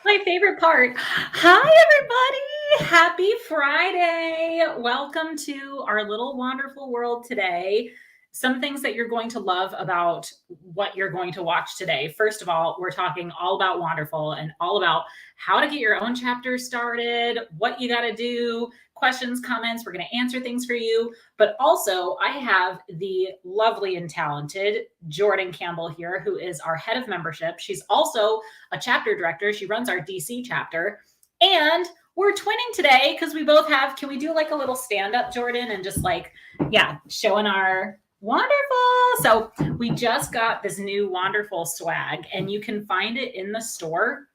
My favorite part. Hi, everybody. Happy Friday. Welcome to our little wonderful world today. Some things that you're going to love about what you're going to watch today. First of all, we're talking all about Wanderful and all about how to get your own chapter started, what you got to do, questions, comments. We're going to answer things for you. But also, I have the lovely and talented Jordan Campbell here, who is our head of membership. She's also a chapter director. She runs our DC chapter. And we're twinning today because we both have, can we do like a little stand up, Jordan, and just like, yeah, showing our Wanderful. So we just got this new Wanderful swag and you can find it in the store.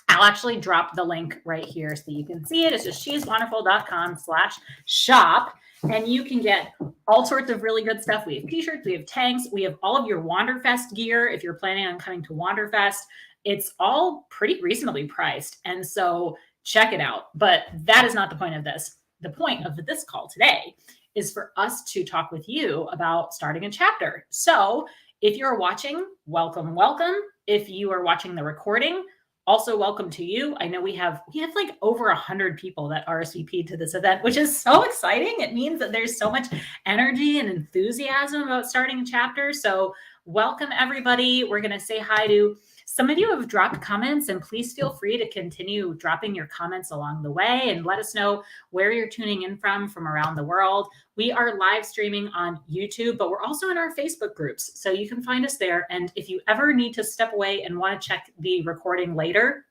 I'll actually drop the link right here so you can see it. It's just she'swanderful.com/shop. And you can get all sorts of really good stuff. We have t-shirts, we have tanks, we have all of your Wanderfest gear. If you're planning on coming to Wanderfest, it's all pretty reasonably priced. And so check it out. But that is not the point of this. The point of this call today is for us to talk with you about starting a chapter. So if you're watching, welcome, welcome. If you are watching the recording, also welcome to you. I know we have like over 100 people that RSVP'd to this event, which is so exciting. It means that there's so much energy and enthusiasm about starting a chapter. So welcome everybody. We're going to say hi to some of you have dropped comments, and please feel free to continue dropping your comments along the way and let us know where you're tuning in from around the world. We are live streaming on YouTube, but we're also in our Facebook groups, so you can find us there. And if you ever need to step away and want to check the recording later,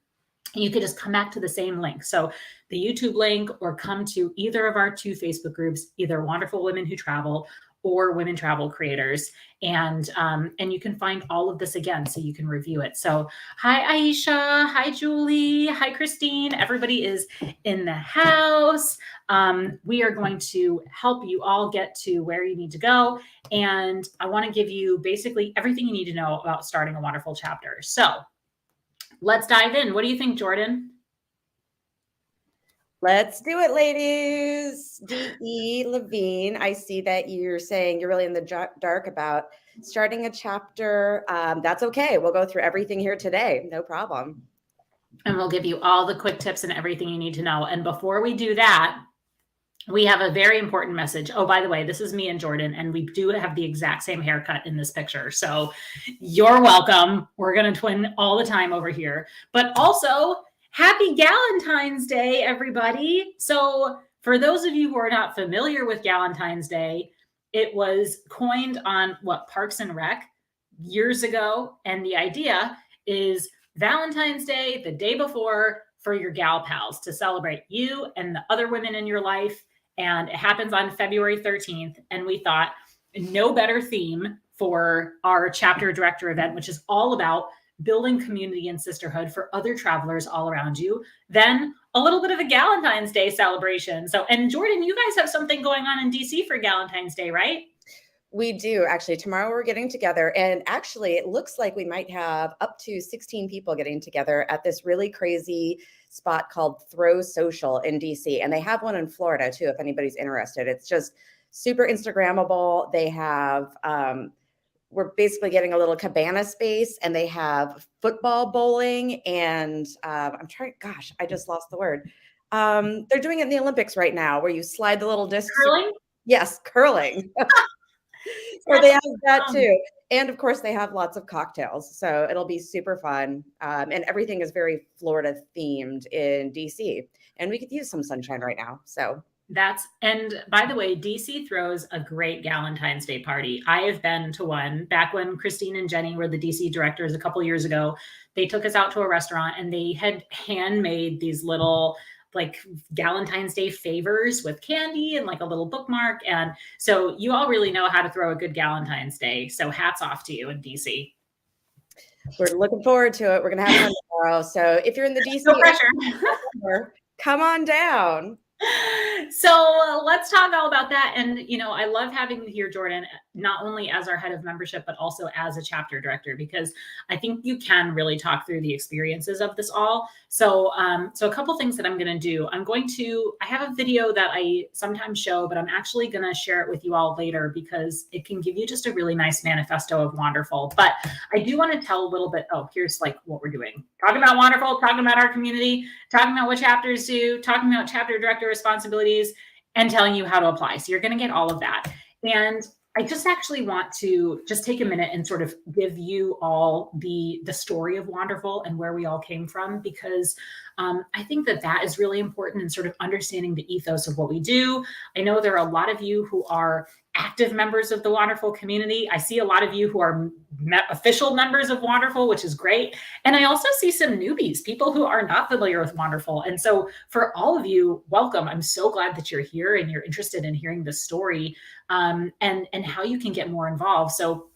you could just come back to the same link. So the YouTube link, or come to either of our two Facebook groups, either Wanderful Women Who Travel or Women Travel Creators. And you can find all of this again so you can review it. So hi, Aisha. Hi, Julie. Hi, Christine. Everybody is in the house. We are going to help you all get to where you need to go. And I want to give you basically everything you need to know about starting a Wanderful chapter. So let's dive in. What do you think, Jordan? Let's do it, ladies. D.E. Levine, I see that you're saying you're really in the dark about starting a chapter. That's okay. We'll go through everything here today. No problem. And we'll give you all the quick tips and everything you need to know. And before we do that, we have a very important message. Oh, by the way, this is me and Jordan, and we do have the exact same haircut in this picture. So you're welcome. We're going to twin all the time over here. But also, happy Galentine's Day, everybody. So for those of you who are not familiar with Galentine's Day, it was coined on Parks and Rec years ago. And the idea is Valentine's Day, the day before, for your gal pals to celebrate you and the other women in your life. And it happens on February 13th. And we thought no better theme for our chapter director event, which is all about building community and sisterhood for other travelers all around you, than a little bit of a Galentine's Day celebration. So, and Jordan, you guys have something going on in DC for Galentine's Day, right? We do, actually. Tomorrow we're getting together, and actually it looks like we might have up to 16 people getting together at this really crazy spot called Throw Social in DC. And they have one in Florida too, if anybody's interested. It's just super Instagrammable. They have, we're basically getting a little cabana space, and they have football bowling, and I just lost the word. They're doing it in the Olympics right now, where you slide the little discs. Curling? Yes, curling. So they have that too. And of course, they have lots of cocktails. So it'll be super fun. And everything is very Florida themed in DC. And we could use some sunshine right now. So and by the way, DC throws a great Galentine's Day party. I have been to one back when Christine and Jenny were the DC directors a couple years ago. They took us out to a restaurant and they had handmade these little like Galentine's Day favors with candy and like a little bookmark. And so you all really know how to throw a good Galentine's Day. So hats off to you in DC. We're looking forward to it. We're going to have fun tomorrow. So if you're in the DC no pressure. Come on down. So let's talk all about that. And, I love having you here, Jordan. not only as our head of membership, but also as a chapter director, because I think you can really talk through the experiences of this all. So, so a couple things that I'm going to do. I have a video that I sometimes show, but I'm actually going to share it with you all later because it can give you just a really nice manifesto of Wanderful. But I do want to tell a little bit. Oh, here's like what we're doing. Talking about Wanderful, talking about our community, talking about what chapters do, talking about chapter director responsibilities, and telling you how to apply. So you're going to get all of that. And I just actually want to just take a minute and sort of give you all the story of Wanderful and where we all came from, because I think that is really important in sort of understanding the ethos of what we do. I know there are a lot of you who are active members of the Wanderful community. I see a lot of you who are official members of Wanderful, which is great. And I also see some newbies, people who are not familiar with Wanderful. And so for all of you, welcome. I'm so glad that you're here and you're interested in hearing this story and how you can get more involved. So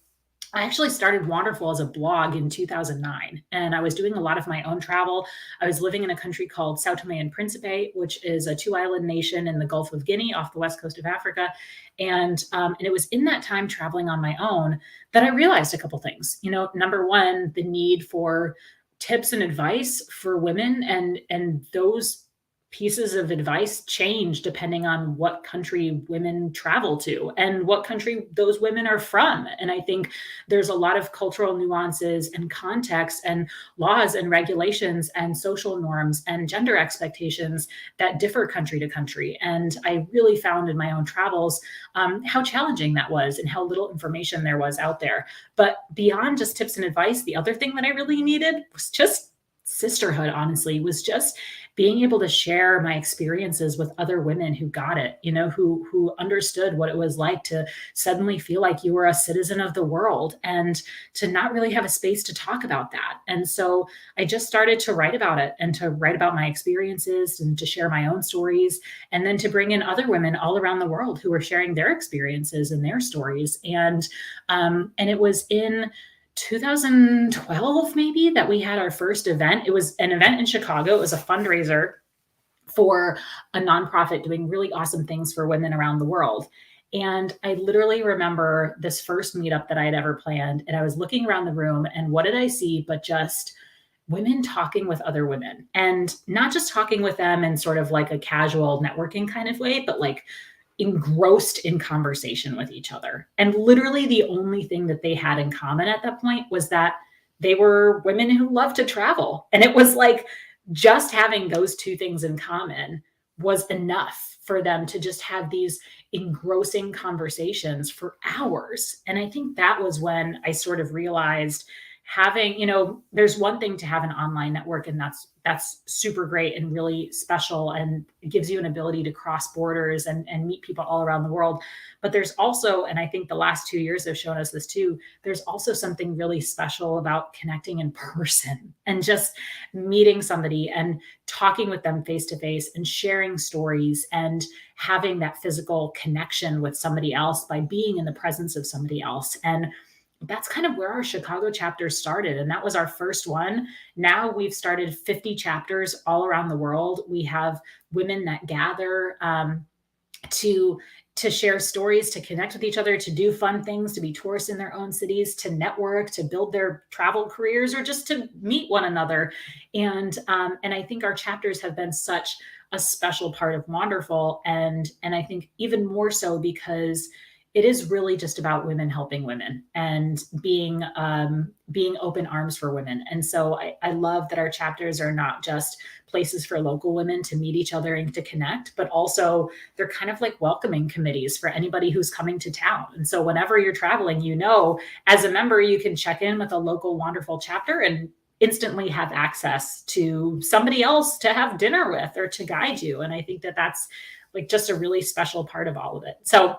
I actually started Wanderful as a blog in 2009, and I was doing a lot of my own travel. I was living in a country called Sao Tome and Principe, which is a 2-island nation in the Gulf of Guinea off the west coast of Africa. And it was in that time traveling on my own that I realized a couple things. You know, number one, the need for tips and advice for women, and those pieces of advice change depending on what country women travel to and what country those women are from. And I think there's a lot of cultural nuances and context and laws and regulations and social norms and gender expectations that differ country to country. And I really found in my own travels how challenging that was and how little information there was out there. But beyond just tips and advice, the other thing that I really needed was just sisterhood, honestly, was just being able to share my experiences with other women who got it, you know, who understood what it was like to suddenly feel like you were a citizen of the world and to not really have a space to talk about that. And so I just started to write about it and to write about my experiences and to share my own stories, and then to bring in other women all around the world who were sharing their experiences and their stories. And it was in 2012 maybe that we had our first event. It was an event in Chicago. It was a fundraiser for a nonprofit doing really awesome things for women around the world. And I literally remember this first meetup that I had ever planned, and I was looking around the room, and what did I see but just women talking with other women, and not just talking with them in sort of like a casual networking kind of way, but like engrossed in conversation with each other. And literally the only thing that they had in common at that point was that they were women who loved to travel. And it was like just having those two things in common was enough for them to just have these engrossing conversations for hours. And I think that was when I sort of realized having, you know, there's one thing to have an online network, and that's super great and really special, and it gives you an ability to cross borders and meet people all around the world. But there's also, and I think the last 2 years have shown us this too, there's also something really special about connecting in person and just meeting somebody and talking with them face to face and sharing stories and having that physical connection with somebody else by being in the presence of somebody else. And that's kind of where our Chicago chapter started. And that was our first one. Now we've started 50 chapters all around the world. We have women that gather to share stories, to connect with each other, to do fun things, to be tourists in their own cities, to network, to build their travel careers, or just to meet one another. And I think our chapters have been such a special part of Wanderful. And I think even more so because it is really just about women helping women and being open arms for women. And so I love that our chapters are not just places for local women to meet each other and to connect, but also they're kind of like welcoming committees for anybody who's coming to town. And so whenever you're traveling, you know, as a member, you can check in with a local Wanderful chapter and instantly have access to somebody else to have dinner with or to guide you. And I think that that's like just a really special part of all of it. So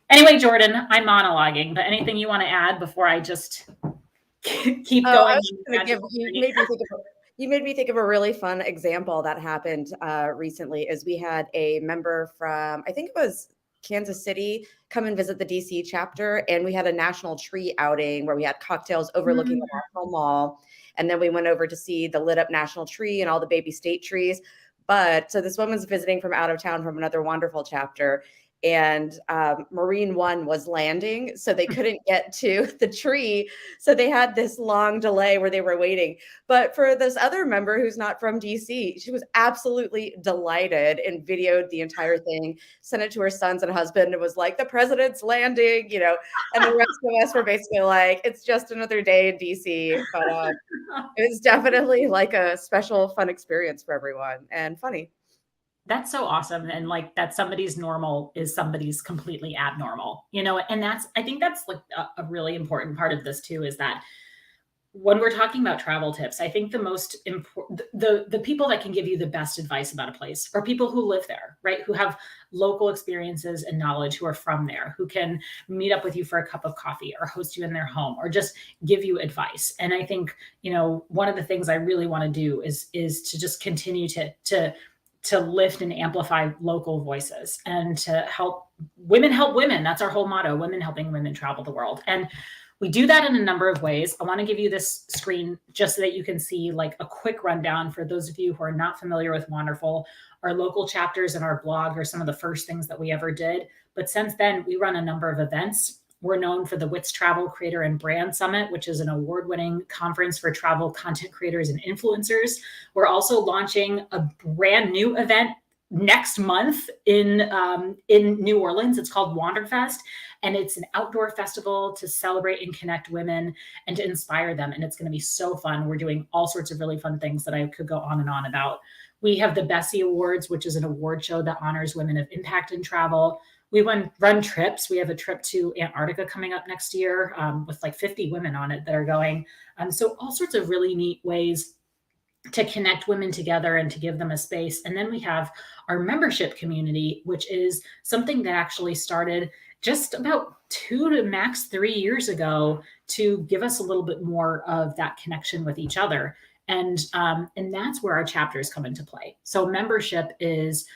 anyway, Jordan, I'm monologuing, but anything you want to add before I just keep going? I was gonna give, you made me think of a really fun example that happened recently. Is we had a member from, I think it was Kansas City, come and visit the DC chapter, and we had a national tree outing where we had cocktails overlooking the National Mall, and then we went over to see the lit up national tree and all the baby state trees. But so this woman's visiting from out of town from another Wanderful chapter. and Marine One was landing, so they couldn't get to the tree. So they had this long delay where they were waiting. But for this other member who's not from DC, she was absolutely delighted and videoed the entire thing, sent it to her sons and husband, and was like, "The president's landing," you know. And the rest of us were basically like, "It's just another day in DC." But it was definitely like a special, fun experience for everyone and funny. That's so awesome. And like that somebody's normal is somebody's completely abnormal, you know, and I think that's like a really important part of this too, is that when we're talking about travel tips, I think the most important, the people that can give you the best advice about a place are people who live there, right? Who have local experiences and knowledge, who are from there, who can meet up with you for a cup of coffee or host you in their home or just give you advice. And I think, you know, one of the things I really want to do is to just continue to lift and amplify local voices and to help women help women. That's our whole motto, women helping women travel the world. And we do that in a number of ways. I want to give you this screen just so that you can see like a quick rundown for those of you who are not familiar with Wanderful. Our local chapters and our blog are some of the first things that we ever did. But since then, we run a number of events. We're known for the WITS Travel Creator and Brand Summit, which is an award-winning conference for travel content creators and influencers. We're also launching a brand new event next month in New Orleans. It's called Wanderfest, and it's an outdoor festival to celebrate and connect women and to inspire them. And it's going to be so fun. We're doing all sorts of really fun things that I could go on and on about. We have the Bessie Awards, which is an award show that honors women of impact in travel. We run trips. We have a trip to Antarctica coming up next year with like 50 women on it that are going. So all sorts of really neat ways to connect women together and to give them a space. And then we have our membership community, which is something that actually started just about 2 to max 3 years ago to give us a little bit more of that connection with each other. And that's where our chapters come into play. So membership is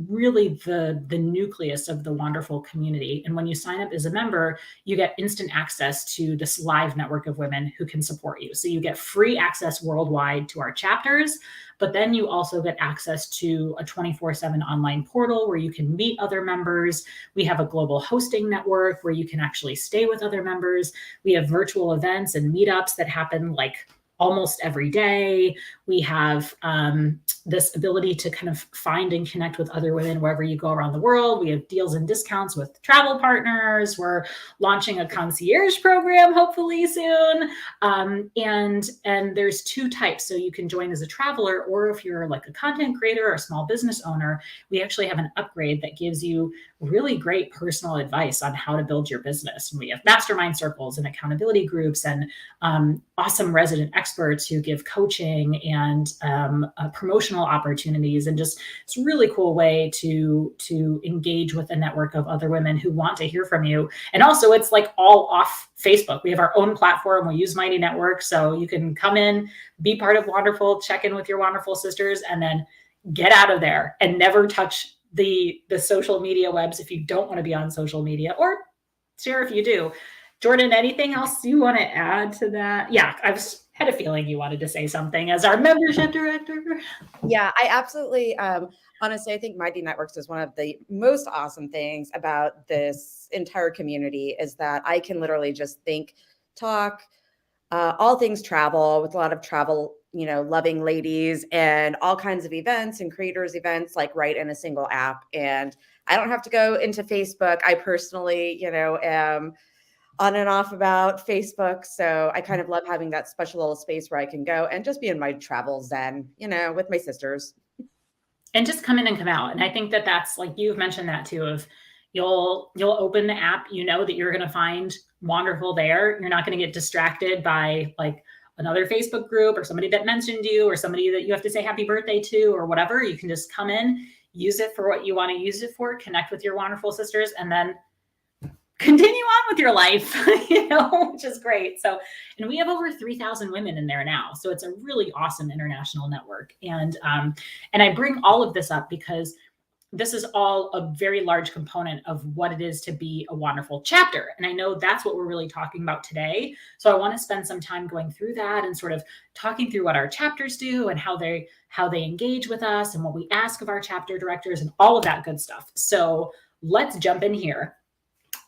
really the nucleus of the Wanderful community. And when you sign up as a member, you get instant access to this live network of women who can support you. So you get free access worldwide to our chapters, but then you also get access to a 24/7 online portal where you can meet other members. We have a global hosting network where you can actually stay with other members. We have virtual events and meetups that happen like almost every day. We have this ability to kind of find and connect with other women wherever you go around the world. We have deals and discounts with travel partners. We're launching a concierge program hopefully soon. And there's 2 types. So you can join as a traveler, or if you're like a content creator or a small business owner, we actually have an upgrade that gives you really great personal advice on how to build your business. And we have mastermind circles and accountability groups and awesome resident experts who give coaching and promotional opportunities, and just it's a really cool way to engage with a network of other women who want to hear from you. And also it's like all off Facebook. We have our own platform. We use Mighty Network, so you can come in, be part of Wanderful, check in with your Wanderful sisters, and then get out of there and never touch the social media webs if you don't want to be on social media, or share if you do. Jordan, anything else you want to add to that? Yeah, I've had a feeling you wanted to say something as our membership director. Yeah, I absolutely, honestly, I think Mighty Networks is one of the most awesome things about this entire community, is that I can literally just talk, all things travel with a lot of travel, loving ladies, and all kinds of events and creators events, like right in a single app. And I don't have to go into Facebook. I personally, am on and off about Facebook. So I kind of love having that special little space where I can go and just be in my travel zen, with my sisters. And just come in and come out. And I think that that's like, you've mentioned that too, of you'll open the app, that you're going to find Wanderful there. You're not going to get distracted by like another Facebook group or somebody that mentioned you or somebody that you have to say happy birthday to or whatever. You can just come in, use it for what you want to use it for, connect with your Wanderful sisters, and then continue on with your life, which is great. So, and we have over 3,000 women in there now. So it's a really awesome international network. And I bring all of this up because this is all a very large component of what it is to be a Wanderful chapter. And I know that's what we're really talking about today. So I want to spend some time going through that and sort of talking through what our chapters do and how they engage with us and what we ask of our chapter directors and all of that good stuff. So let's jump in here.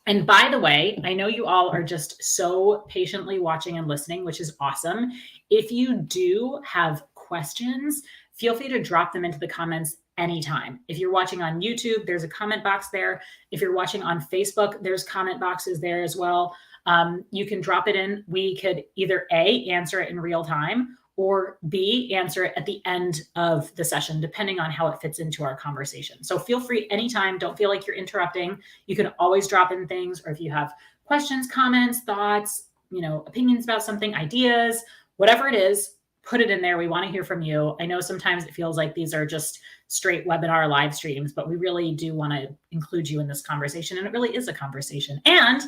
And by the way, I know you all are just so patiently watching and listening, which is awesome. If you do have questions, feel free to drop them into the comments anytime. If you're watching on YouTube, there's a comment box there. If you're watching on Facebook, there's comment boxes there as well. You can drop it in. We could either A, answer it in real time, or B, answer it at the end of the session, depending on how it fits into our conversation. So feel free anytime. Don't feel like you're interrupting. You can always drop in things, or if you have questions, comments, thoughts, opinions about something, ideas, whatever it is, put it in there. We want to hear from you. I know sometimes it feels like these are just straight webinar live streams, but we really do want to include you in this conversation. And it really is a conversation. And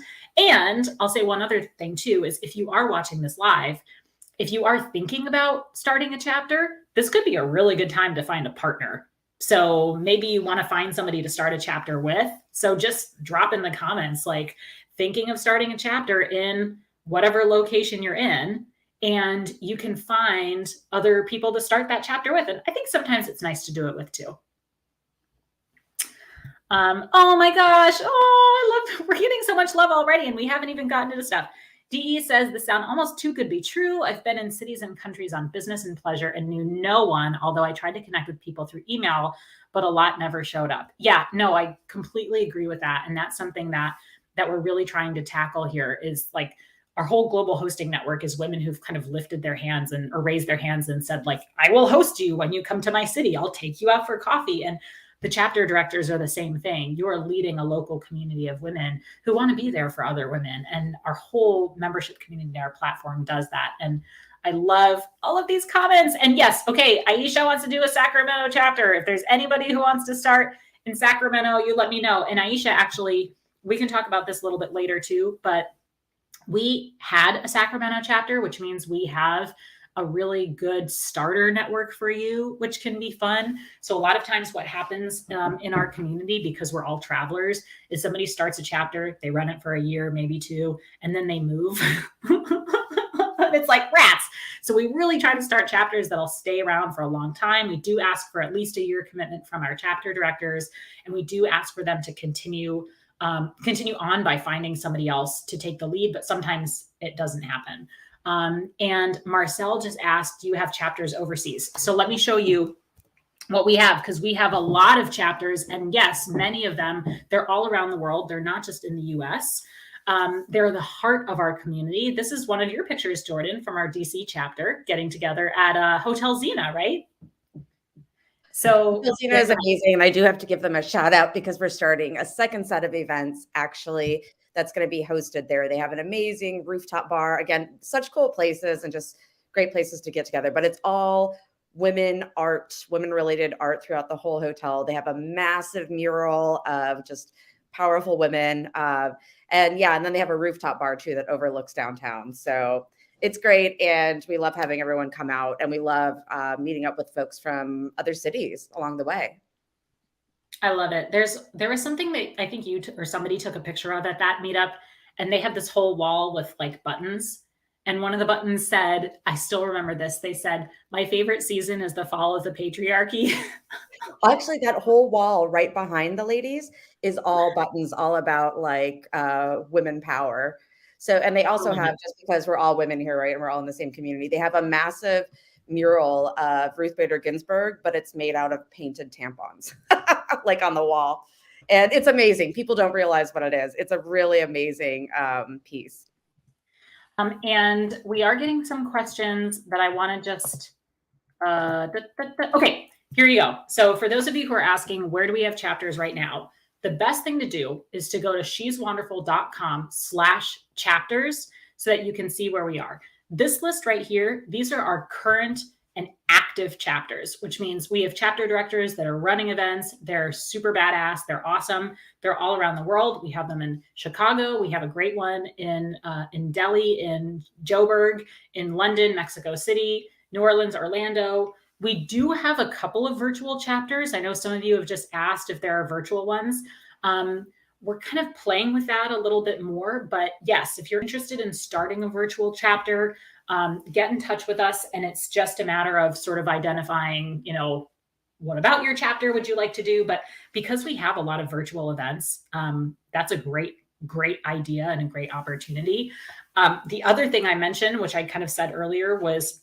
I'll say one other thing too, is if you are watching this live, if you are thinking about starting a chapter, this could be a really good time to find a partner. So maybe you want to find somebody to start a chapter with. So just drop in the comments, like thinking of starting a chapter in whatever location you're in, and you can find other people to start that chapter with. And I think sometimes it's nice to do it with too. Oh my gosh. Oh, we're getting so much love already, and we haven't even gotten to the stuff. DE says the sound almost too could be true. I've been in cities and countries on business and pleasure and knew no one, although I tried to connect with people through email, but a lot never showed up. Yeah, no, I completely agree with that. And that's something that we're really trying to tackle here, is like our whole global hosting network is women who've kind of lifted their hands or raised their hands and said, like, I will host you when you come to my city. I'll take you out for coffee. And the chapter directors are the same thing. You are leading a local community of women who want to be there for other women. And our whole membership community, our platform does that. And I love all of these comments. And yes, okay, Aisha wants to do a Sacramento chapter. If there's anybody who wants to start in Sacramento, you let me know. And Aisha, actually, we can talk about this a little bit later too, but we had a Sacramento chapter, which means we have a really good starter network for you, which can be fun. So a lot of times what happens in our community, because we're all travelers, is somebody starts a chapter, they run it for a year, maybe two, and then they move. It's like rats. So we really try to start chapters that'll stay around for a long time. We do ask for at least a year commitment from our chapter directors, and we do ask for them to continue on by finding somebody else to take the lead, but sometimes it doesn't happen. And Marcel just asked, do you have chapters overseas? So let me show you what we have, because we have a lot of chapters, and yes, many of them, they're all around the world. They're not just in the US. They're the heart of our community. This is one of your pictures, Jordan, from our DC chapter, getting together at Hotel Zena, right? So Zena is amazing, and I do have to give them a shout out because we're starting a second set of events actually that's going to be hosted there. They have an amazing rooftop bar. Again, such cool places and just great places to get together. But it's all women art, women-related art throughout the whole hotel. They have a massive mural of just powerful women, and then they have a rooftop bar too that overlooks downtown. So it's great, and we love having everyone come out, and we love meeting up with folks from other cities along the way. I love it. There was something that I think you or somebody took a picture of at that meetup, and they had this whole wall with like buttons. And one of the buttons said, I still remember this. They said, my favorite season is the fall of the patriarchy. Actually, that whole wall right behind the ladies is all buttons, all about like women power. So, and they also have, just because we're all women here, right, and we're all in the same community, they have a massive mural of Ruth Bader Ginsburg, but it's made out of painted tampons, like on the wall. And it's amazing. People don't realize what it is. It's a really amazing piece. And we are getting some questions that I want to just, okay, here you go. So for those of you who are asking, where do we have chapters right now? The best thing to do is to go to sheswanderful.com/chapters so that you can see where we are. This list right here, these are our current and active chapters, which means we have chapter directors that are running events. They're super badass. They're awesome. They're all around the world. We have them in Chicago. We have a great one in Delhi, in Joburg, in London, Mexico City, New Orleans, Orlando, We do have a couple of virtual chapters. I know some of you have just asked if there are virtual ones. We're kind of playing with that a little bit more, but yes, if you're interested in starting a virtual chapter, get in touch with us. And it's just a matter of sort of identifying, what about your chapter would you like to do? But because we have a lot of virtual events, that's a great idea and a great opportunity. The other thing I mentioned, which I kind of said earlier, was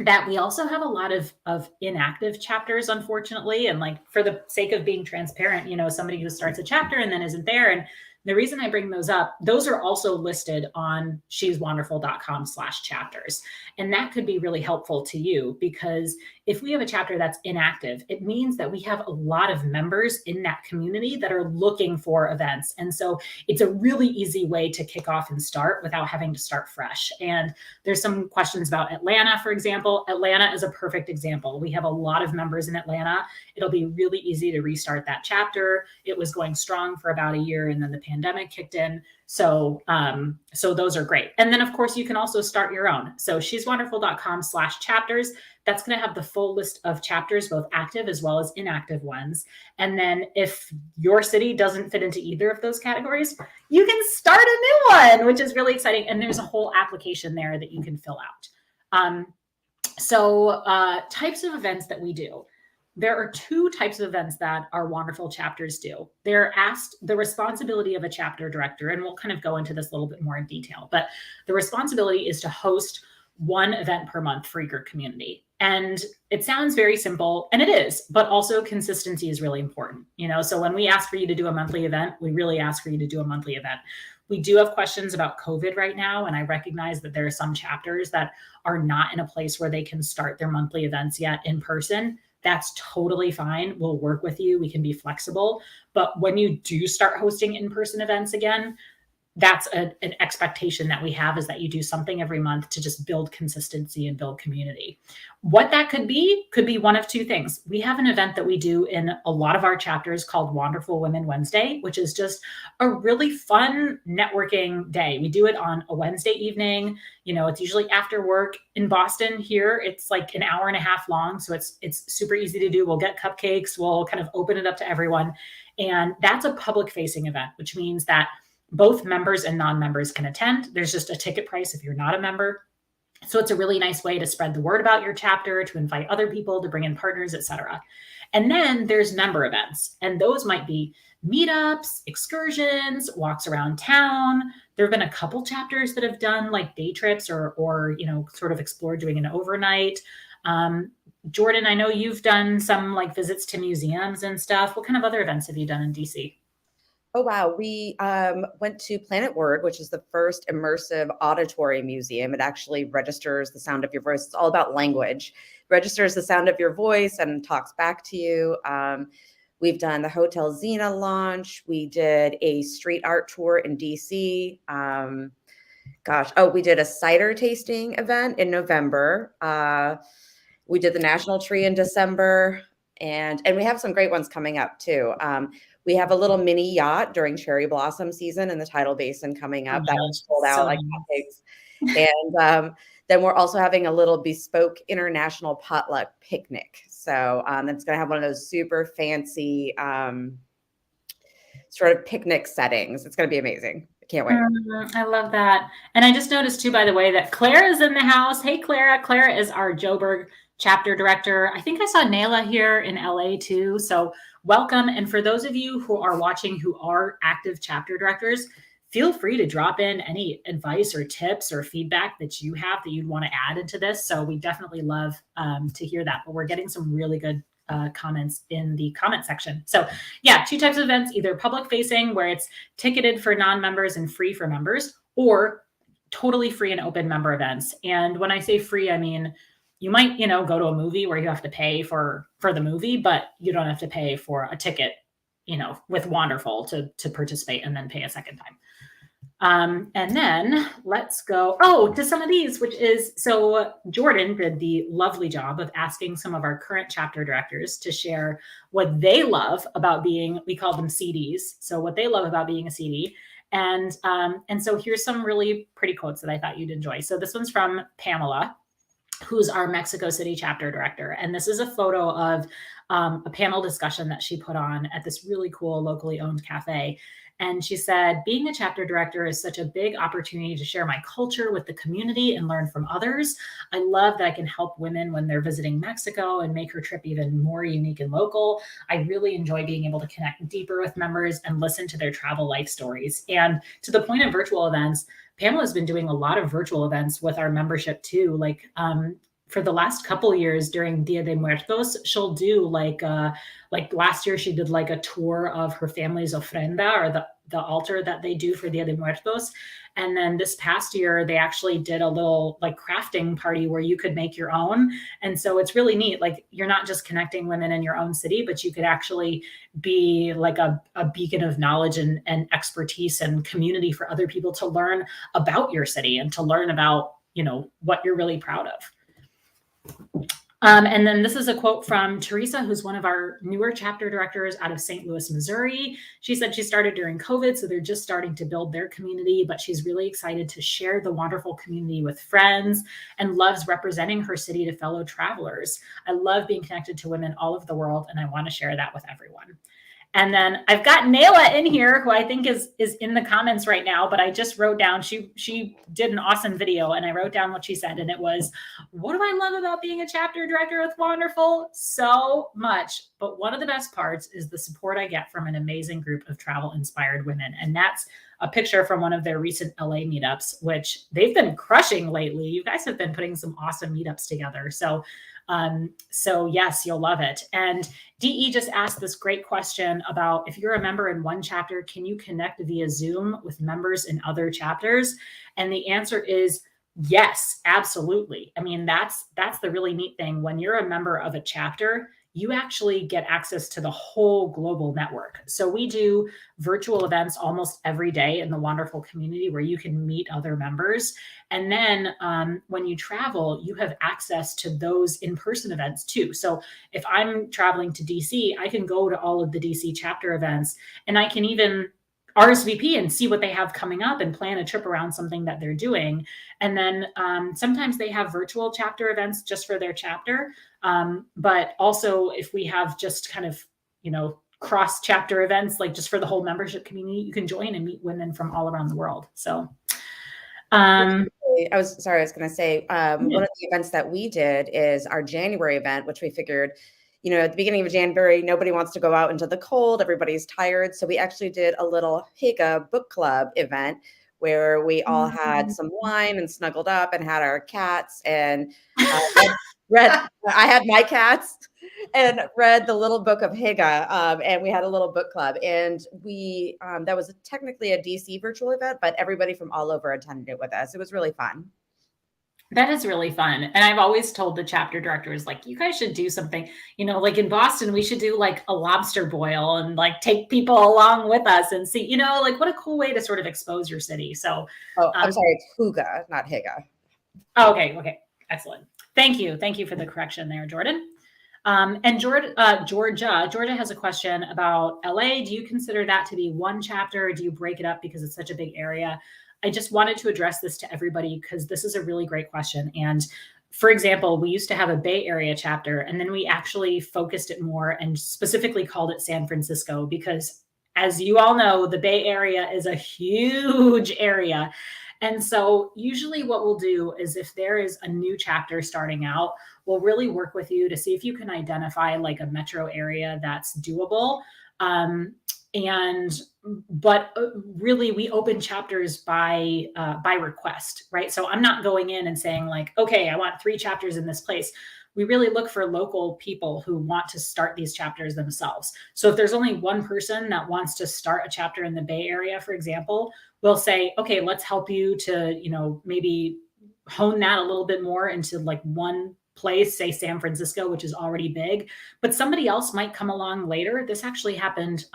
that we also have a lot of inactive chapters, unfortunately. And like, for the sake of being transparent, somebody who starts a chapter and then isn't there. And the reason I bring those up, those are also listed on sheswanderful.com/chapters. And that could be really helpful to you, because if we have a chapter that's inactive, it means that we have a lot of members in that community that are looking for events. And so it's a really easy way to kick off and start without having to start fresh. And there's some questions about Atlanta, for example. Atlanta is a perfect example. We have a lot of members in Atlanta. It'll be really easy to restart that chapter. It was going strong for about a year, and then the pandemic kicked in. So those are great. And then of course you can also start your own. So sheswanderful.com/chapters. That's going to have the full list of chapters, both active as well as inactive ones. And then if your city doesn't fit into either of those categories, you can start a new one, which is really exciting. And there's a whole application there that you can fill out. Types of events that we do. There are two types of events that our Wanderful chapters do. They're asked the responsibility of a chapter director, and we'll kind of go into this a little bit more in detail, but the responsibility is to host one event per month for your community. And it sounds very simple, and it is, but also consistency is really important. So when we ask for you to do a monthly event, we really ask for you to do a monthly event. We do have questions about COVID right now, and I recognize that there are some chapters that are not in a place where they can start their monthly events yet in person. That's totally fine. We'll work with you. We can be flexible. But when you do start hosting in-person events again, that's an expectation that we have, is that you do something every month to just build consistency and build community. What that could be one of two things. We have an event that we do in a lot of our chapters called Wanderful Women Wednesday, which is just a really fun networking day. We do it on a Wednesday evening. It's usually after work. In Boston here, it's like an hour and a half long. So it's super easy to do. We'll get cupcakes. We'll kind of open it up to everyone. And that's a public facing event, which means that both members and non-members can attend. There's just a ticket price if you're not a member. So it's a really nice way to spread the word about your chapter, to invite other people, to bring in partners, etc. And then there's member events, and those might be meetups, excursions, walks around town. There have been a couple chapters that have done like day trips or sort of explored doing an overnight. Jordan, I know you've done some like visits to museums and stuff. What kind of other events have you done in DC? Oh, wow. We went to Planet Word, which is the first immersive auditory museum. It actually registers the sound of your voice. It's all about language. Registers the sound of your voice and talks back to you. We've done the Hotel Xena launch. We did a street art tour in DC. We did a cider tasting event in November. We did the National Tree in December. And we have some great ones coming up too. We have a little mini yacht during cherry blossom season in the tidal basin coming up. That was sold out like hotcakes. And then we're also having a little bespoke international potluck picnic. So it's going to have one of those super fancy sort of picnic settings. It's going to be amazing. I can't wait. I love that. And I just noticed too, by the way, that Clara is in the house. Hey, Clara. Clara is our Joburg chapter director. I think I saw Nayla here in LA too. So welcome. And for those of you who are watching who are active chapter directors, feel free to drop in any advice or tips or feedback that you have that you'd want to add into this. So we definitely love to hear that. But we're getting some really good comments in the comment section. So yeah, two types of events, either public facing where it's ticketed for non-members and free for members, or totally free and open member events. And when I say free, I mean, you might, go to a movie where you have to pay for the movie, but you don't have to pay for a ticket, with Wanderful to participate and then pay a second time. And then let's go to some of these, which is, so Jordan did the lovely job of asking some of our current chapter directors to share what they love about being, we call them CDs. So what they love about being a CD. And so here's some really pretty quotes that I thought you'd enjoy. So this one's from Pamela. who's our Mexico City chapter director. And this is a photo of a panel discussion that she put on at this really cool locally owned cafe. And she said, being a chapter director is such a big opportunity to share my culture with the community and learn from others. I love that I can help women when they're visiting Mexico and make her trip even more unique and local. I really enjoy being able to connect deeper with members and listen to their travel life stories. And to the point of virtual events, Pamela's been doing a lot of virtual events with our membership too. Like for the last couple of years during Dia de Muertos, she'll do like last year she did like a tour of her family's ofrenda, or the altar that they do for Dia de Muertos. And then this past year, they actually did a little like crafting party where you could make your own. And so it's really neat. Like you're not just connecting women in your own city, but you could actually be like a beacon of knowledge and expertise and community for other people to learn about your city and to learn about, you know, what you're really proud of. And then this is a quote from Teresa, who's one of our newer chapter directors out of St. Louis, Missouri. She said she started during COVID, so they're just starting to build their community, but she's really excited to share the Wanderful community with friends and loves representing her city to fellow travelers. I love being connected to women all over the world, and I want to share that with everyone. And then I've got Nayla in here, who I think is in the comments right now, but I just wrote down, she did an awesome video and I wrote down what she said. And it was, what do I love about being a chapter director with Wanderful? So much. But one of the best parts is the support I get from an amazing group of travel inspired women. And that's a picture from one of their recent LA meetups, which they've been crushing lately. You guys have been putting some awesome meetups together. So yes, you'll love it. And DE just asked this great question about, if you're a member in one chapter, can you connect via Zoom with members in other chapters? And the answer is yes, absolutely. I mean, that's the really neat thing. When you're a member of a chapter, you actually get access to the whole global network. So we do virtual events almost every day in the Wanderful community where you can meet other members. And then when you travel, you have access to those in-person events too. So if I'm traveling to DC, I can go to all of the DC chapter events, and I can even RSVP and see what they have coming up and plan a trip around something that they're doing. And then sometimes they have virtual chapter events just for their chapter. But also if we have just kind of, you know, cross chapter events, like just for the whole membership community, you can join and meet women from all around the world. So I was going to say, one of the events that we did is our January event, which we figured, you know, at the beginning of January, nobody wants to go out into the cold. Everybody's tired. So we actually did a little Higa book club event where we all had some wine and snuggled up and had our cats and I had my cats and read the little book of Higa. And we had a little book club, and we, that was technically a DC virtual event, but everybody from all over attended it with us. It was really fun. That is really fun. And I've always told the chapter directors, like, you guys should do something, you know, like in Boston, we should do like a lobster boil and like take people along with us and see, you know, like what a cool way to sort of expose your city. So, I'm sorry, it's Huga, not Higa. Okay. Excellent. Thank you. Thank you for the correction there, Jordan. And Georgia has a question about LA. Do you consider that to be one chapter, or do you break it up because it's such a big area? I just wanted to address this to everybody because this is a really great question. And for example, we used to have a Bay Area chapter, and then we actually focused it more and specifically called it San Francisco because, as you all know, the Bay Area is a huge area. And so usually what we'll do is, if there is a new chapter starting out, we'll really work with you to see if you can identify like a metro area that's doable. But really we open chapters by request, right? So I'm not going in and saying like, okay, I want 3 chapters in this place. We really look for local people who want to start these chapters themselves. So if there's only one person that wants to start a chapter in the Bay Area, for example, we'll say, okay, let's help you to, you know, maybe hone that a little bit more into like one place, say San Francisco, which is already big, but somebody else might come along later. This actually happened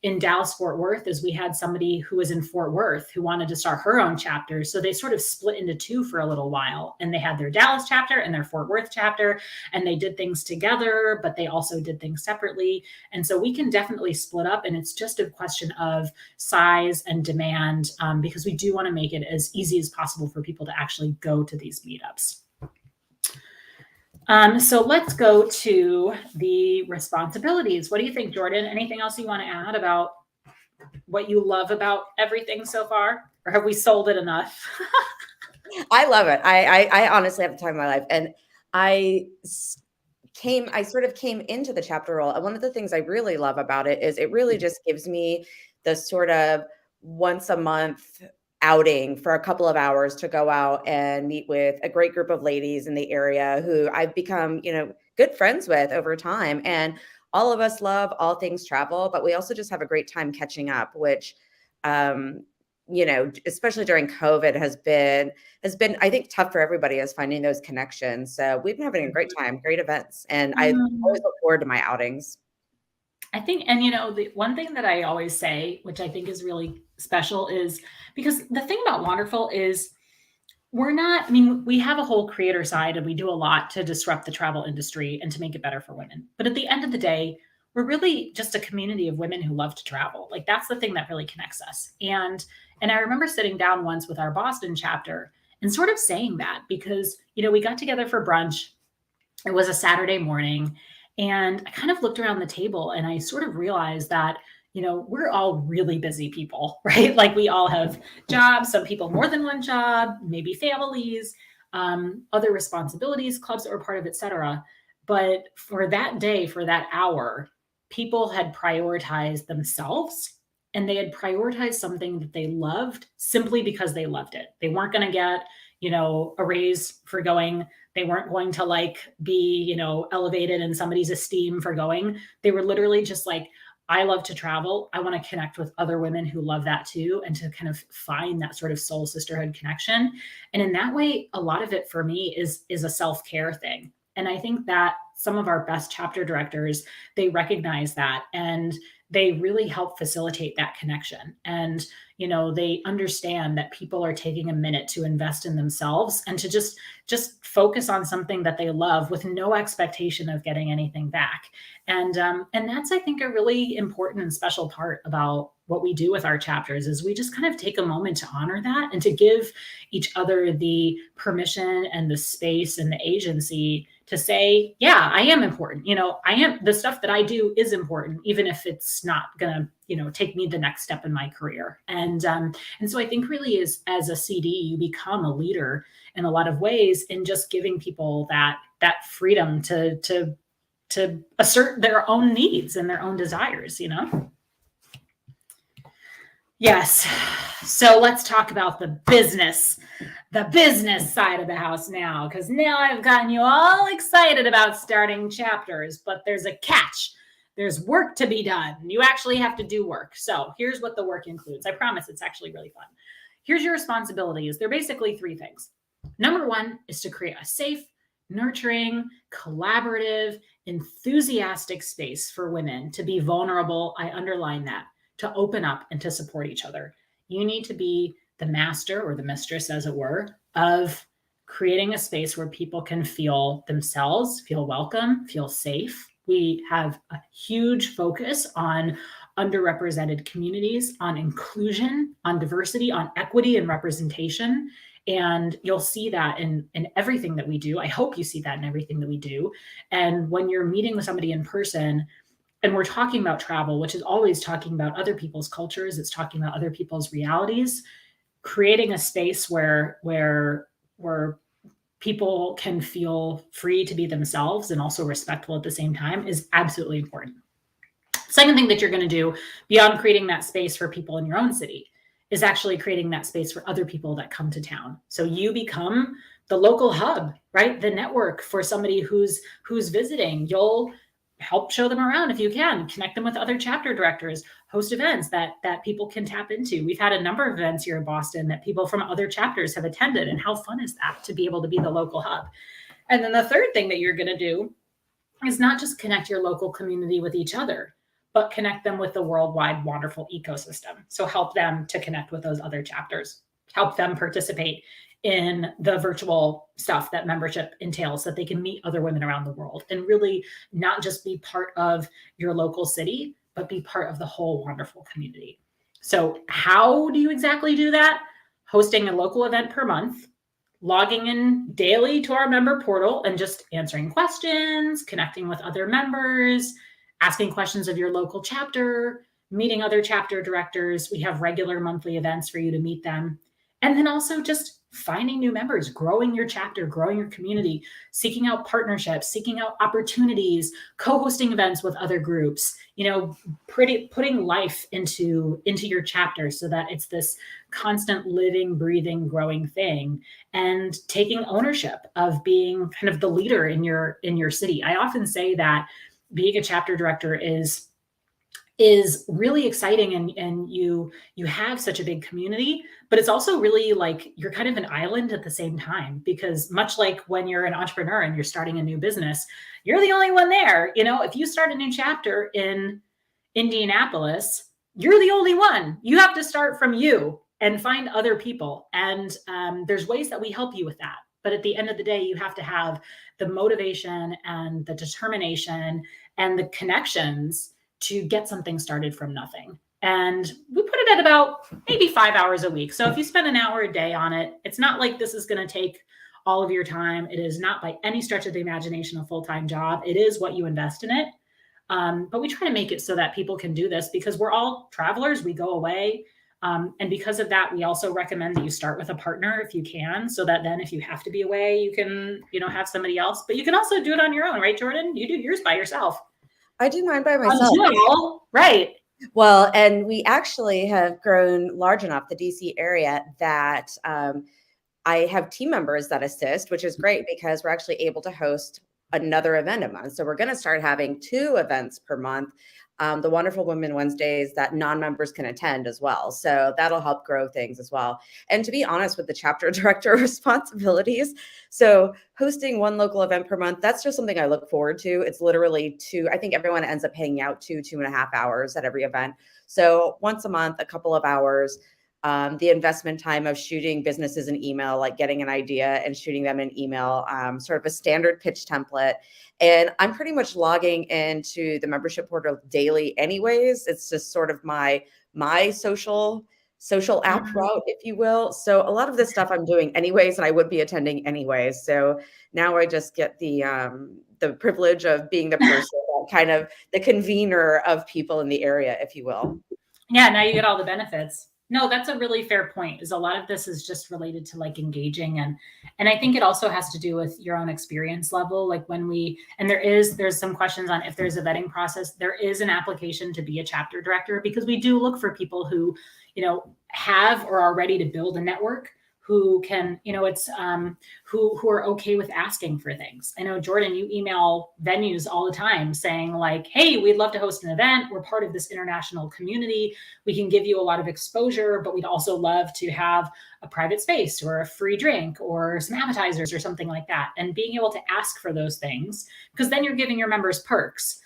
in Dallas, Fort Worth, is we had somebody who was in Fort Worth who wanted to start her own chapter. So they sort of split into 2 for a little while, and they had their Dallas chapter and their Fort Worth chapter, and they did things together, but they also did things separately. And so we can definitely split up, and it's just a question of size and demand, because we do want to make it as easy as possible for people to actually go to these meetups. So let's go to the responsibilities. What do you think, Jordan? Anything else you want to add about what you love about everything so far? Or have we sold it enough? I love it. I honestly have the time of my life. And I I sort of came into the chapter role. And one of the things I really love about it is it really just gives me the sort of once a month outing for a couple of hours to go out and meet with a great group of ladies in the area who I've become, good friends with over time. And all of us love all things travel, but we also just have a great time catching up, which, um, especially during COVID has been, I think, tough for everybody is finding those connections. So we've been having a great time, great events, and I always Mm, look forward to my outings. I think, and the one thing that I always say, which I think is really special, is because the thing about Wanderful is we're not, I mean, we have a whole creator side and we do a lot to disrupt the travel industry and to make it better for women. But at the end of the day, we're really just a community of women who love to travel. Like that's the thing that really connects us. And I remember sitting down once with our Boston chapter and sort of saying that because, we got together for brunch. It was a Saturday morning and I kind of looked around the table and I sort of realized that we're all really busy people, right? Like we all have jobs, some people more than one job, maybe families, other responsibilities, clubs that we're part of, etc. But for that day, for that hour, people had prioritized themselves and they had prioritized something that they loved simply because they loved it. They weren't going to get, a raise for going. They weren't going to like be, elevated in somebody's esteem for going. They were literally just like, I love to travel. I want to connect with other women who love that too, and to kind of find that sort of soul sisterhood connection. And in that way, a lot of it for me is a self-care thing. And I think that some of our best chapter directors, they recognize that and they really help facilitate that connection. And they understand that people are taking a minute to invest in themselves and to just focus on something that they love with no expectation of getting anything back. And that's, I think, a really important and special part about what we do with our chapters is we just kind of take a moment to honor that and to give each other the permission and the space and the agency to say, yeah, I am important. I am, the stuff that I do is important, even if it's not gonna, take me the next step in my career. And so I think really is as a CD, you become a leader in a lot of ways in just giving people that freedom to assert their own needs and their own desires. Yes. So let's talk about the business side of the house now, because now I've gotten you all excited about starting chapters, but there's a catch. There's work to be done. You actually have to do work. So here's what the work includes. I promise it's actually really fun. Here's your responsibilities. They're basically three things. Number one is to create a safe, nurturing, collaborative, enthusiastic space for women to be vulnerable. I underline that, to open up and to support each other. You need to be the master or the mistress, as it were, of creating a space where people can feel themselves, feel welcome, feel safe. We have a huge focus on underrepresented communities, on inclusion, on diversity, on equity and representation. And you'll see that in everything that we do. I hope you see that in everything that we do. And when you're meeting with somebody in person, and we're talking about travel, which is always talking about other people's cultures, it's talking about other people's realities, creating a space where people can feel free to be themselves and also respectful at the same time is absolutely important. Second thing that you're going to do beyond creating that space for people in your own city is actually creating that space for other people that come to town. So you become the local hub, right? The network for somebody who's visiting. You'll help show them around if you can, connect them with other chapter directors, host events that people can tap into. We've had a number of events here in Boston that people from other chapters have attended, and how fun is that to be able to be the local hub? And then the third thing that you're going to do is not just connect your local community with each other, but connect them with the worldwide Wanderful ecosystem. So help them to connect with those other chapters, help them participate in the virtual stuff that membership entails, so that they can meet other women around the world and really not just be part of your local city, but be part of the whole Wanderful community. So how do you exactly do that? Hosting a local event per month, logging in daily to our member portal and just answering questions, connecting with other members, asking questions of your local chapter, meeting other chapter directors. We have regular monthly events for you to meet them. And then also just finding new members, growing your chapter, growing your community, seeking out partnerships, seeking out opportunities, co-hosting events with other groups, putting life into your chapter so that it's this constant living, breathing, growing thing, and taking ownership of being kind of the leader in your city. I often say that being a chapter director is really exciting, and you have such a big community, but it's also really like you're kind of an island at the same time, because much like when you're an entrepreneur and you're starting a new business, you're the only one there. If you start a new chapter in Indianapolis, you're the only one. You have to start from you and find other people, and there's ways that we help you with that. But at the end of the day, you have to have the motivation and the determination and the connections to get something started from nothing. And we put it at about maybe 5 hours a week. So if you spend an hour a day on it, it's not like this is going to take all of your time. It is not by any stretch of the imagination a full-time job. It is what you invest in it. But we try to make it so that people can do this because we're all travelers. We go away. And because of that, we also recommend that you start with a partner if you can, so that then if you have to be away, you can, have somebody else. But you can also do it on your own, right, Jordan? You do yours by yourself. I do mine by myself. Right. Well, and we actually have grown large enough, the DC area, that I have team members that assist, which is great because we're actually able to host another event a month. So we're going to start having 2 events per month. The Wanderful Women Wednesdays that non-members can attend as well. So that'll help grow things as well. And to be honest with the chapter director responsibilities, so hosting 1 local event per month, that's just something I look forward to. It's literally 2, I think everyone ends up hanging out 2.5 hours at every event. So once a month, a couple of hours. The investment time of shooting businesses an email, like getting an idea and shooting them an email, sort of a standard pitch template. And I'm pretty much logging into the membership portal daily anyways. It's just sort of my social app route, if you will. So a lot of this stuff I'm doing anyways, and I would be attending anyways. So now I just get the privilege of being the person, kind of the convener of people in the area, if you will. Yeah, now you get all the benefits. No, that's a really fair point. Is a lot of this is just related to like engaging, and I think it also has to do with your own experience level. Like there's some questions on if there's a vetting process. There is an application to be a chapter director because we do look for people who, have or are ready to build a network, who can, who are okay with asking for things. I know, Jordan, you email venues all the time saying like, hey, we'd love to host an event. We're part of this international community. We can give you a lot of exposure, but we'd also love to have a private space or a free drink or some appetizers or something like that. And being able to ask for those things, because then you're giving your members perks.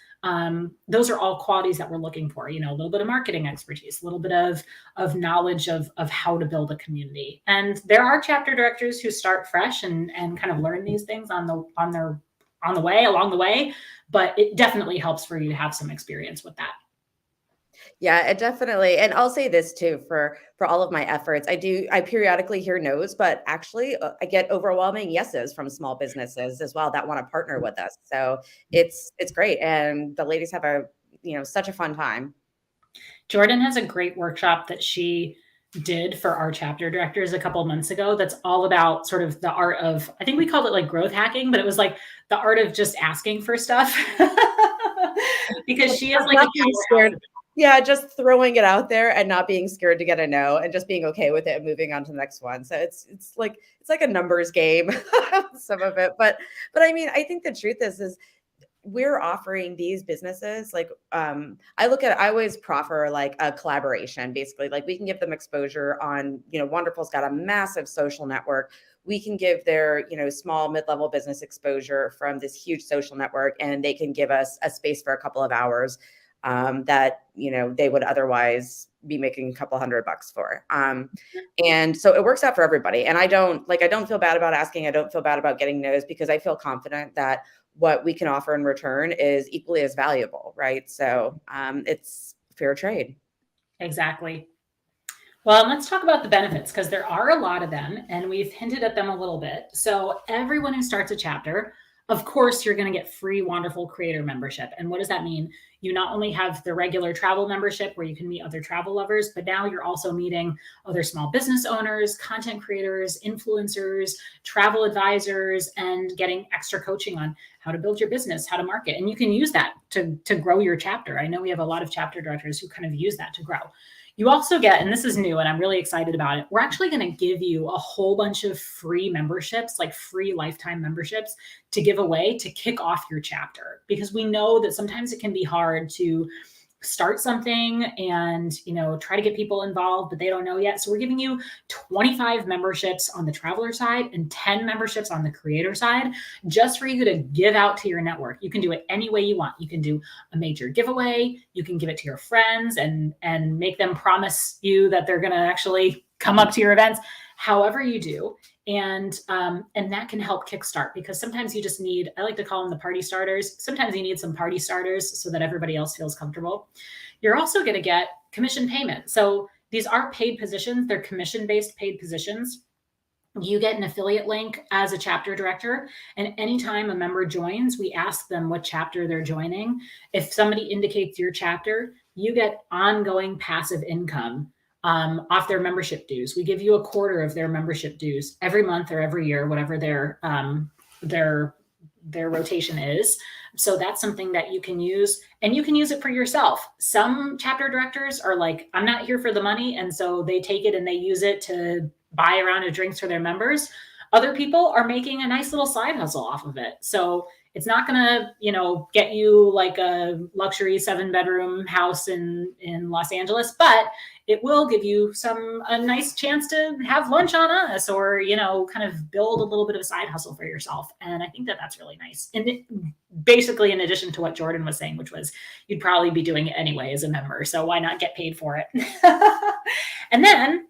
Those are all qualities that we're looking for, a little bit of marketing expertise, a little bit of knowledge of how to build a community. And there are chapter directors who start fresh and kind of learn these things along the way, but it definitely helps for you to have some experience with that. Yeah, it definitely. And I'll say this too, for all of my efforts, I periodically hear no's, but actually I get overwhelming yeses from small businesses as well that want to partner with us. So it's great. And the ladies have such a fun time. Jordan has a great workshop that she did for our chapter directors a couple of months ago. That's all about sort of the art of, I think we called it like growth hacking, but it was like the art of just asking for stuff because she is like a scared. Yeah, just throwing it out there and not being scared to get a no and just being okay with it and moving on to the next one. So it's like a numbers game, some of it. But I mean, I think the truth is we're offering these businesses like I always proffer like a collaboration, basically. Like we can give them exposure on, Wanderful's got a massive social network. We can give their, small mid-level business exposure from this huge social network, and they can give us a space for a couple of hours that, they would otherwise be making a couple $100 for. And so it works out for everybody. And I don't feel bad about asking. I don't feel bad about getting no's because I feel confident that what we can offer in return is equally as valuable. Right. So it's fair trade. Exactly. Well, let's talk about the benefits because there are a lot of them and we've hinted at them a little bit. So, everyone who starts a chapter, of course, you're going to get free Wanderful creator membership. And what does that mean? You not only have the regular travel membership where you can meet other travel lovers, but now you're also meeting other small business owners, content creators, influencers, travel advisors, and getting extra coaching on how to build your business, how to market. And you can use that to grow your chapter. I know we have a lot of chapter directors who kind of use that to grow. You also get, and this is new and I'm really excited about it, we're actually going to give you a whole bunch of free memberships, like free lifetime memberships to give away to kick off your chapter, because we know that sometimes it can be hard to start something and, try to get people involved, but they don't know yet. So we're giving you 25 memberships on the traveler side and 10 memberships on the creator side, just for you to give out to your network. You can do it any way you want. You can do a major giveaway. You can give it to your friends and make them promise you that they're going to actually come up to your events, however you do. And that can help kickstart, because sometimes you just need, I like to call them the party starters. Sometimes you need some party starters so that everybody else feels comfortable. You're also going to get commission payment. So these are paid positions. They're commission-based paid positions. You get an affiliate link as a chapter director. And anytime a member joins, we ask them what chapter they're joining. If somebody indicates your chapter, you get ongoing passive income off their membership dues. We give you a quarter of their membership dues every month or every year, whatever their rotation is. So that's something that you can use, and you can use it for yourself. Some chapter directors are like, I'm not here for the money. And so they take it and they use it to buy a round of drinks for their members. Other people are making a nice little side hustle off of it. So it's not going to, get you like a luxury 7-bedroom house in Los Angeles, but it will give you a nice chance to have lunch on us, or, kind of build a little bit of a side hustle for yourself. And I think that that's really nice. And basically, in addition to what Jordan was saying, which was you'd probably be doing it anyway as a member. So why not get paid for it? And then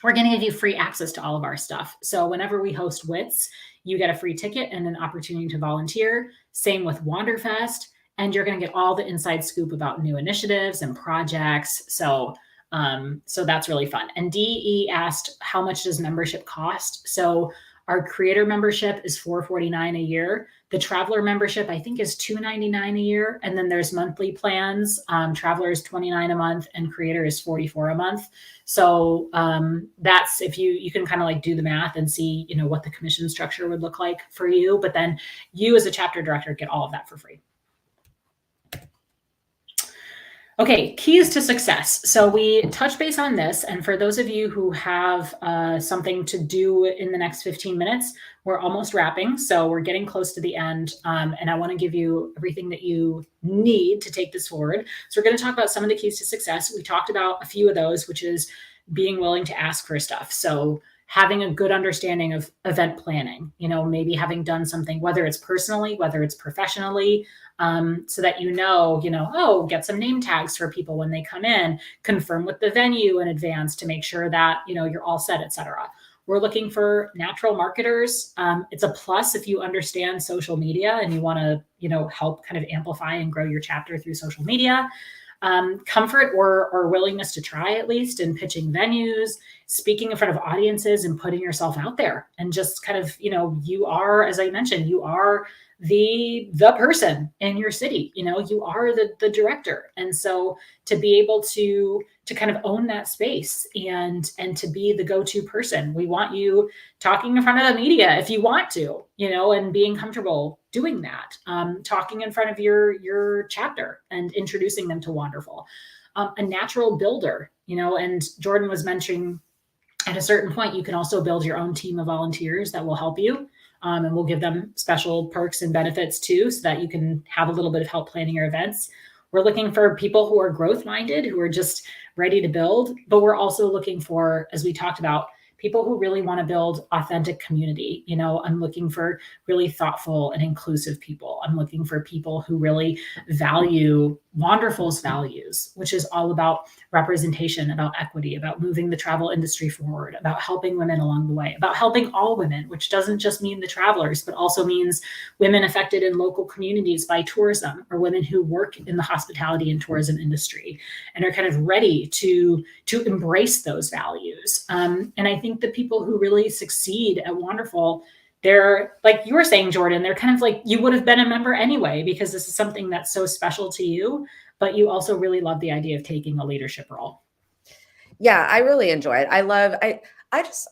we're going to give you free access to all of our stuff. So whenever we host WITS, you get a free ticket and an opportunity to volunteer. Same with Wanderfest. And you're going to get all the inside scoop about new initiatives and projects. So that's really fun. And DE asked, how much does membership cost? So our creator membership is $449 a year. The traveler membership, I think, is $299 a year. And then there's monthly plans. Traveler is $29 a month and creator is $44 a month. So that's, if you can kind of like do the math and see, what the commission structure would look like for you. But then you as a chapter director get all of that for free. Okay, keys to success. So we touch base on this. And for those of you who have something to do in the next 15 minutes, we're almost wrapping. So we're getting close to the end. And I want to give you everything that you need to take this forward. So we're going to talk about some of the keys to success. We talked about a few of those, which is being willing to ask for stuff. So having a good understanding of event planning, maybe having done something, whether it's personally, whether it's professionally, so that get some name tags for people when they come in, confirm with the venue in advance to make sure that, you're all set, etc. We're looking for natural marketers. It's a plus if you understand social media and you want to, help kind of amplify and grow your chapter through social media. Comfort or willingness to try, at least, in pitching venues, speaking in front of audiences and putting yourself out there. And just kind of, you are, as I mentioned, you are the person in your city, you are the director. And so to be able to kind of own that space and to be the go-to person, we want you talking in front of the media if you want to, and being comfortable doing that, talking in front of your chapter and introducing them to Wanderful, a natural builder, and Jordan was mentioning at a certain point, you can also build your own team of volunteers that will help you. And we'll give them special perks and benefits too, so that you can have a little bit of help planning your events. We're looking for people who are growth minded, who are just ready to build, but we're also looking for, as we talked about, people who really want to build authentic community. I'm looking for really thoughtful and inclusive people. I'm looking for people who really value Wanderful's values, which is all about representation, about equity, about moving the travel industry forward, about helping women along the way, about helping all women, which doesn't just mean the travelers, but also means women affected in local communities by tourism, or women who work in the hospitality and tourism industry and are kind of ready to embrace those values. And I think the people who really succeed at Wanderful, they're like you were saying, Jordan, they're kind of like you would have been a member anyway, because this is something that's so special to you, but you also really love the idea of taking a leadership role. Yeah, I really enjoy it. I just,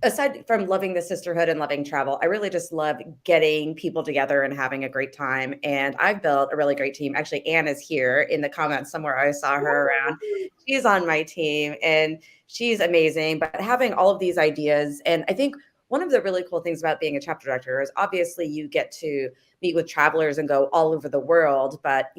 aside from loving the sisterhood and loving travel, I really just love getting people together and having a great time. And I've built a really great team. Actually, Anne is here in the comments somewhere. I saw her around. She's on my team and she's amazing. But having all of these ideas, and I think one of the really cool things about being a chapter director is obviously you get to meet with travelers and go all over the world. But,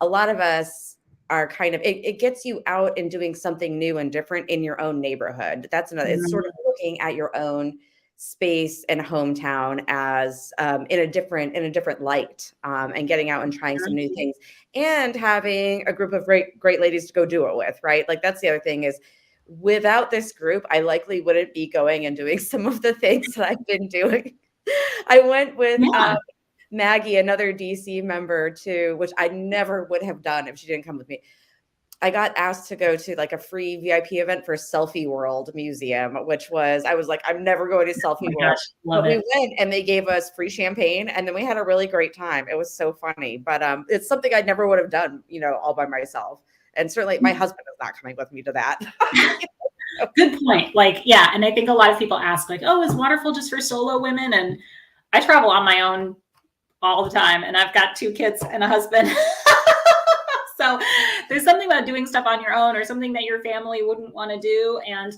a lot of us are kind of, it gets you out and doing something new and different in your own neighborhood. That's another, it's sort of looking at your own space and hometown as in a different light, and getting out and trying some new things and having a group of great ladies to go do it with, right? Like that's the other thing is, without this group, I likely wouldn't be going and doing some of the things that I've been doing. I went with Maggie, another DC member too, which I never would have done if she didn't come with me. I got asked to go to like a free VIP event for Selfie World Museum, which was, I was like, I'm never going to Selfie World. Gosh, love but it. we went and they gave us free champagne and then we had a really great time. It was so funny, but it's something I never would have done, all by myself. And certainly my husband is not coming with me to that. Good point. Like, yeah. And I think a lot of people ask like, oh, is Wanderful just for solo women? And I travel on my own all the time. And I've got 2 kids and a husband. So there's something about doing stuff on your own or something that your family wouldn't want to do. And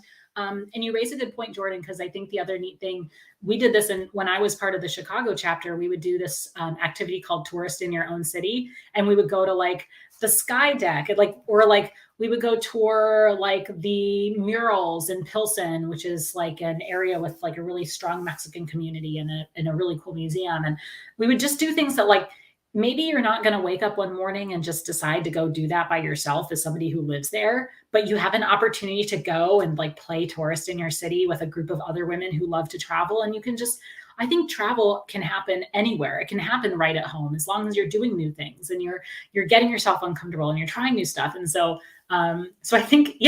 you raise a good point, Jordan, because I think the other neat thing, we did this when I was part of the Chicago chapter, we would do this activity called Tourist in Your Own City. And we would go to like the Sky Deck, or we would go tour like the murals in Pilsen, which is like an area with like a really strong Mexican community and a really cool museum. And we would just do things that like, maybe you're not going to wake up one morning and just decide to go do that by yourself as somebody who lives there, but you have an opportunity to go and like play tourist in your city with a group of other women who love to travel. And you can just, I think travel can happen anywhere. It can happen right at home as long as you're doing new things and you're getting yourself uncomfortable and you're trying new stuff. And so I think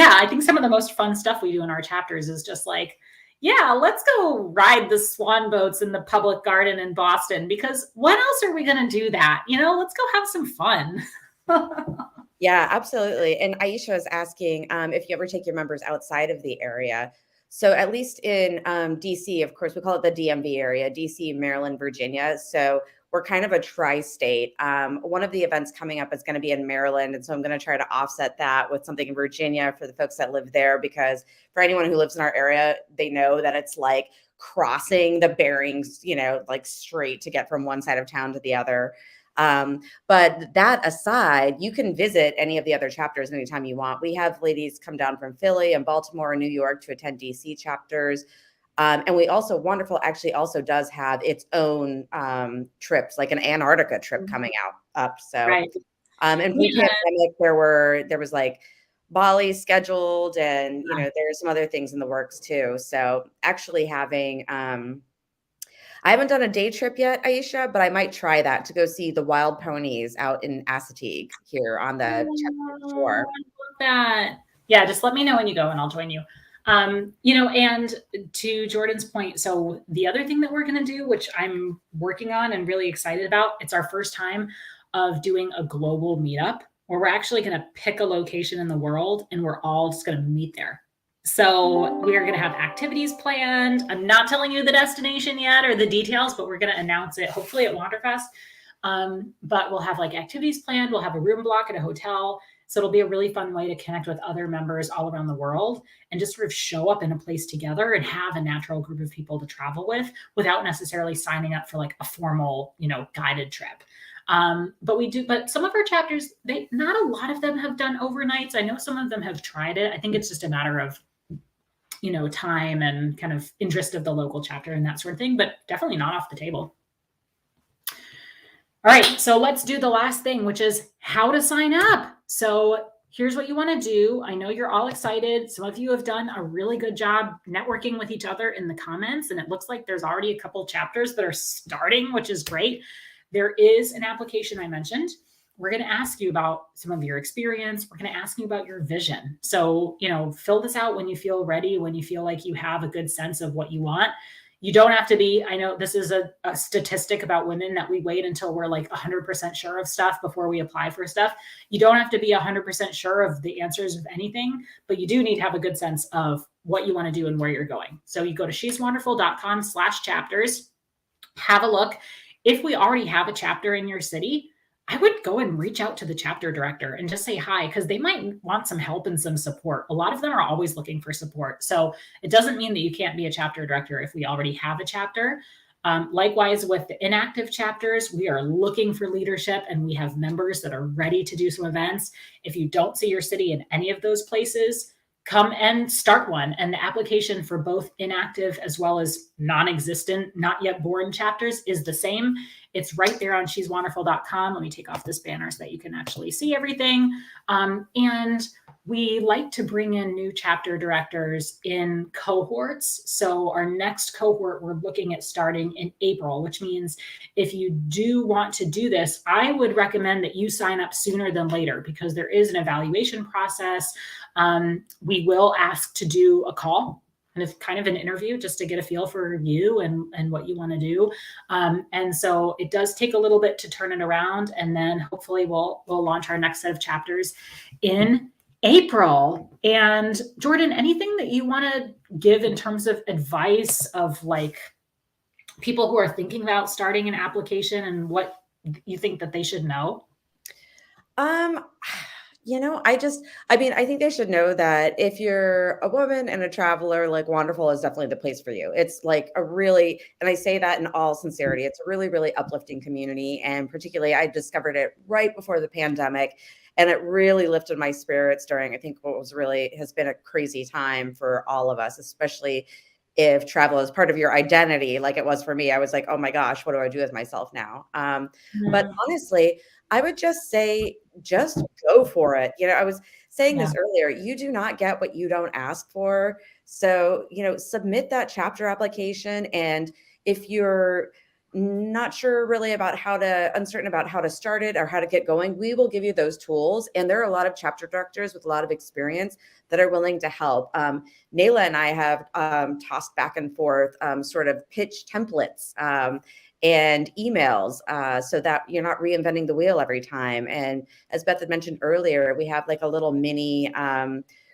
some of the most fun stuff we do in our chapters is just like, yeah, let's go ride the swan boats in the public garden in Boston, because when else are we going to do that? Let's go have some fun. Yeah, absolutely. And Aisha is asking if you ever take your members outside of the area. So at least in DC, of course, we call it the DMV area, DC, Maryland, Virginia. So we're kind of a tri-state. One of the events coming up is going to be in Maryland. And so I'm going to try to offset that with something in Virginia for the folks that live there, because for anyone who lives in our area, they know that it's like crossing the Berings, like straight to get from one side of town to the other. But that aside, you can visit any of the other chapters anytime you want. We have ladies come down from Philly and Baltimore and New York to attend DC chapters. And we also, Wanderful actually also does have its own trips, like an Antarctica trip coming up. So, Right. And pre-pandemic, there was like Bali scheduled, and there's some other things in the works too. So actually having, I haven't done a day trip yet, Aisha, but I might try that to go see the wild ponies out in Assateague here on the shore. I love that. Yeah, just let me know when you go and I'll join you. And to Jordan's point, so the other thing that we're going to do, which I'm working on and really excited about, it's our first time of doing a global meetup where we're actually going to pick a location in the world and we're all just going to meet there. So we're going to have activities planned. I'm not telling you the destination yet or the details, but we're going to announce it hopefully at Wanderfest. But we'll have like activities planned. We'll have a room block at a hotel. So it'll be a really fun way to connect with other members all around the world and just sort of show up in a place together and have a natural group of people to travel with without necessarily signing up for like a formal, guided trip. But some of our chapters, not a lot of them have done overnights. I know some of them have tried it. I think it's just a matter of, time and kind of interest of the local chapter and that sort of thing, but definitely not off the table. All right, so let's do the last thing, which is how to sign up. So here's what you want to do. I know you're all excited. Some of you have done a really good job networking with each other in the comments, and it looks like there's already a couple chapters that are starting, which is great. There is an application I mentioned. We're going to ask you about some of your experience. We're going to ask you about your vision. So, fill this out when you feel ready, when you feel like you have a good sense of what you want. You don't have to be, I know this is a statistic about women that we wait until we're like 100% sure of stuff before we apply for stuff. You don't have to be 100% sure of the answers of anything, but you do need to have a good sense of what you want to do and where you're going. So you go to sheswanderful.com/chapters, have a look. If we already have a chapter in your city, I would go and reach out to the chapter director and just say hi, because they might want some help and some support. A lot of them are always looking for support. So it doesn't mean that you can't be a chapter director if we already have a chapter. Likewise, with the inactive chapters, we are looking for leadership and we have members that are ready to do some events. If you don't see your city in any of those places, come and start one. And the application for both inactive as well as non-existent, not yet born chapters is the same. It's right there on sheswanderful.com. Let me take off this banner so that you can actually see everything. And we like to bring in new chapter directors in cohorts. So our next cohort, we're looking at starting in April, which means if you do want to do this, I would recommend that you sign up sooner than later, because there is an evaluation process. We will ask to do a call and it's kind of an interview just to get a feel for you and what you want to do. And so it does take a little bit to turn it around. And then hopefully we'll launch our next set of chapters in April. And Jordan, anything that you want to give in terms of advice of like people who are thinking about starting an application and what you think that they should know? I think they should know that if you're a woman and a traveler, like Wanderful is definitely the place for you. It's like and I say that in all sincerity, it's a really, really uplifting community. And particularly I discovered it right before the pandemic, and it really lifted my spirits during, I think, what has been a crazy time for all of us, especially if travel is part of your identity, like it was for me. I was like, oh my gosh, what do I do with myself now? But honestly, I would just say, just go for it. I was saying this earlier, you do not get what you don't ask for. So, submit that chapter application. And if you're not sure really uncertain about how to start it or how to get going, we will give you those tools. And there are a lot of chapter directors with a lot of experience that are willing to help. Nayla and I have tossed back and forth sort of pitch templates and emails so that you're not reinventing the wheel every time. And as Beth had mentioned earlier, we have like a little mini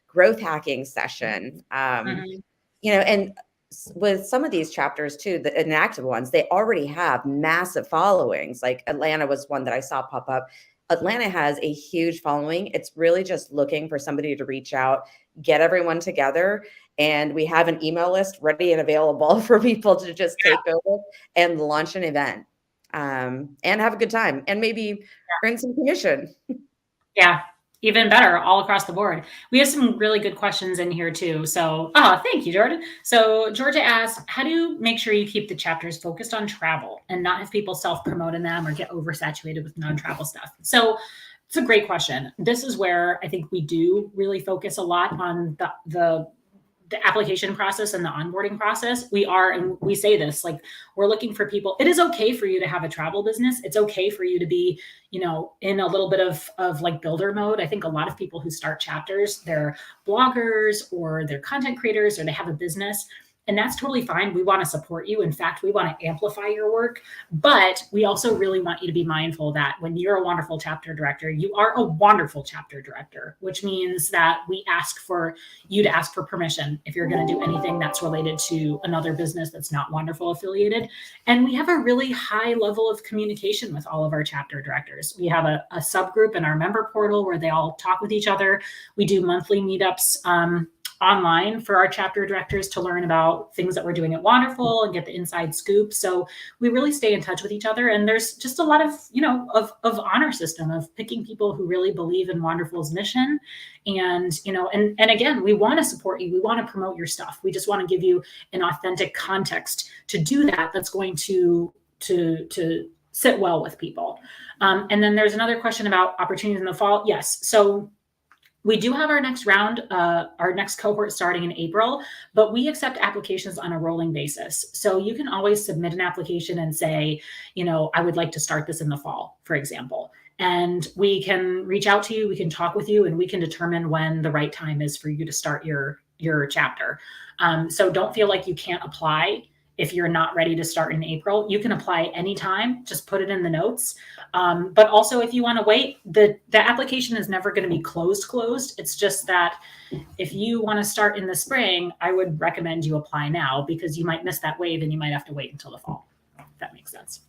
growth hacking session, and with some of these chapters too, the inactive ones, they already have massive followings. Like Atlanta was one that I saw pop up. Atlanta has a huge following. It's really just looking for somebody to reach out, get everyone together. And we have an email list ready and available for people to just take over and launch an event and have a good time and maybe earn some commission. Yeah. Even better, all across the board. We have some really good questions in here too. So, thank you, Jordan. So Georgia asked, how do you make sure you keep the chapters focused on travel and not have people self-promote in them or get oversaturated with non-travel stuff? So it's a great question. This is where I think we do really focus a lot on the application process and the onboarding process. We say this, like, we're looking for people. It is okay for you to have a travel business. It's okay for you to be, in a little bit of like builder mode. I think a lot of people who start chapters, they're bloggers or they're content creators or they have a business. And that's totally fine. We want to support you. In fact, we want to amplify your work. But we also really want you to be mindful that when you're a Wanderful chapter director, you are a Wanderful chapter director, which means that we ask for you to ask for permission if you're going to do anything that's related to another business that's not Wanderful affiliated. And we have a really high level of communication with all of our chapter directors. We have a subgroup in our member portal where they all talk with each other. We do monthly meetups online for our chapter directors to learn about things that we're doing at Wanderful and get the inside scoop. So we really stay in touch with each other. And there's just a lot of, of honor system of picking people who really believe in Wanderful's mission. And, and again, we want to support you. We want to promote your stuff. We just want to give you an authentic context to do that. That's going to sit well with people. And then there's another question about opportunities in the fall. Yes. So we do have our next round, our next cohort starting in April, but we accept applications on a rolling basis. So you can always submit an application and say, I would like to start this in the fall, for example. And we can reach out to you, we can talk with you, and we can determine when the right time is for you to start your chapter. So don't feel like you can't apply if you're not ready to start in April. You can apply anytime, just put it in the notes. But also if you want to wait, the application is never going to be closed. It's just that if you want to start in the spring, I would recommend you apply now because you might miss that wave and you might have to wait until the fall, if that makes sense.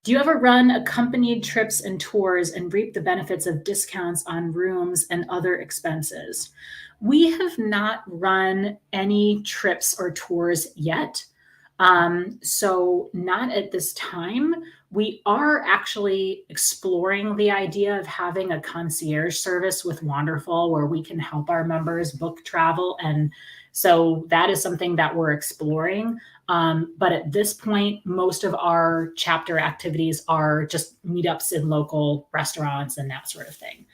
Do you ever run accompanied trips and tours and reap the benefits of discounts on rooms and other expenses? We have not run any trips or tours yet. So not at this time. We are actually exploring the idea of having a concierge service with Wanderful where we can help our members book travel. And so that is something that we're exploring. But at this point, most of our chapter activities are just meetups in local restaurants and that sort of thing.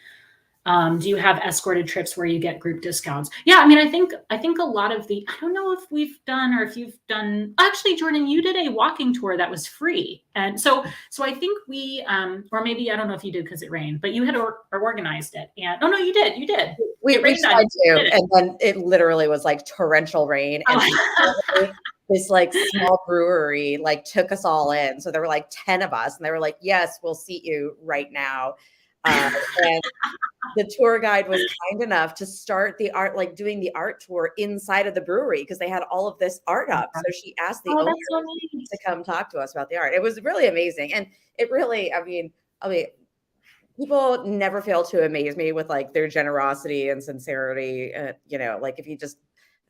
Do you have escorted trips where you get group discounts? Yeah, I mean, I think a lot of I don't know if we've done or if you've done, actually, Jordan, you did a walking tour that was free. And so I think we, or maybe, I don't know if you did because it rained, but you had organized it. And no, you did. We tried to, and then it literally was like torrential rain. And this like small brewery like took us all in. So there were like 10 of us and they were like, yes, we'll seat you right now. And the tour guide was kind enough to start the art, like doing the art tour inside of the brewery because they had all of this art up. So she asked the owner to come talk to us about the art. It was really amazing. And it really, I mean, people never fail to amaze me with like their generosity and sincerity. Like if you just,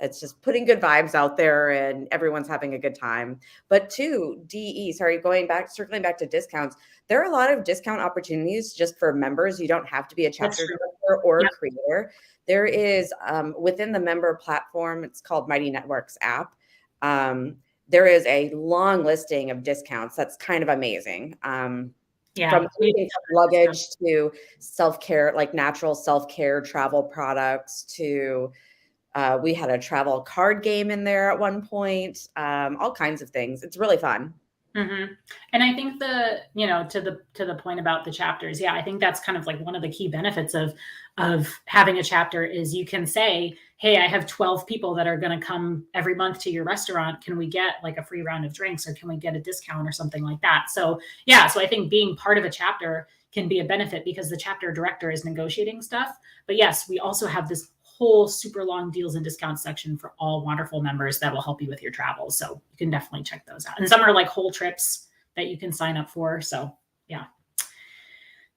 it's just putting good vibes out there and everyone's having a good time. But circling back to discounts, there are a lot of discount opportunities just for members. You don't have to be a chapter director or a creator. There is within the member platform, it's called Mighty Networks app. There is a long listing of discounts. That's kind of amazing. From luggage to self-care, like natural self-care travel products to we had a travel card game in there at one point, all kinds of things. It's really fun. Mm-hmm. And I think to the point about the chapters, I think that's kind of like one of the key benefits of having a chapter is you can say, hey, I have 12 people that are going to come every month to your restaurant. Can we get like a free round of drinks or can we get a discount or something like that? So I think being part of a chapter can be a benefit because the chapter director is negotiating stuff. But yes, we also have this whole super long deals and discounts section for all Wanderful members that will help you with your travels. So you can definitely check those out. And some are like whole trips that you can sign up for. So yeah.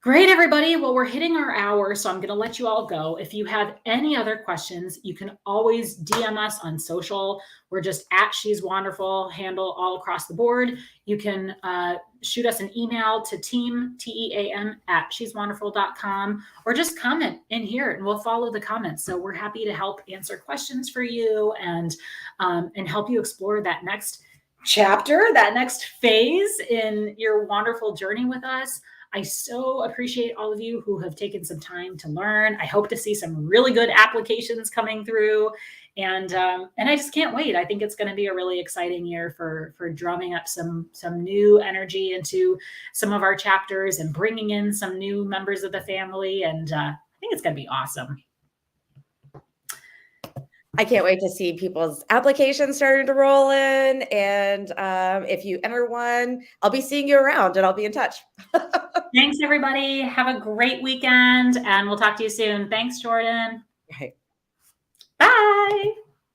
Great, everybody. Well, we're hitting our hour, so I'm going to let you all go. If you have any other questions, you can always DM us on social. We're just at She's Wanderful handle all across the board. You can shoot us an email to team@she'swanderful.com or just comment in here and we'll follow the comments. So we're happy to help answer questions for you and help you explore that next chapter, that next phase in your Wanderful journey with us. I so appreciate all of you who have taken some time to learn. I hope to see some really good applications coming through. And I just can't wait. I think it's going to be a really exciting year for drumming up some new energy into some of our chapters and bringing in some new members of the family. And I think it's going to be awesome. I can't wait to see people's applications starting to roll in. And if you enter one, I'll be seeing you around and I'll be in touch. Thanks, everybody. Have a great weekend and we'll talk to you soon. Thanks, Jordan. Right. Bye.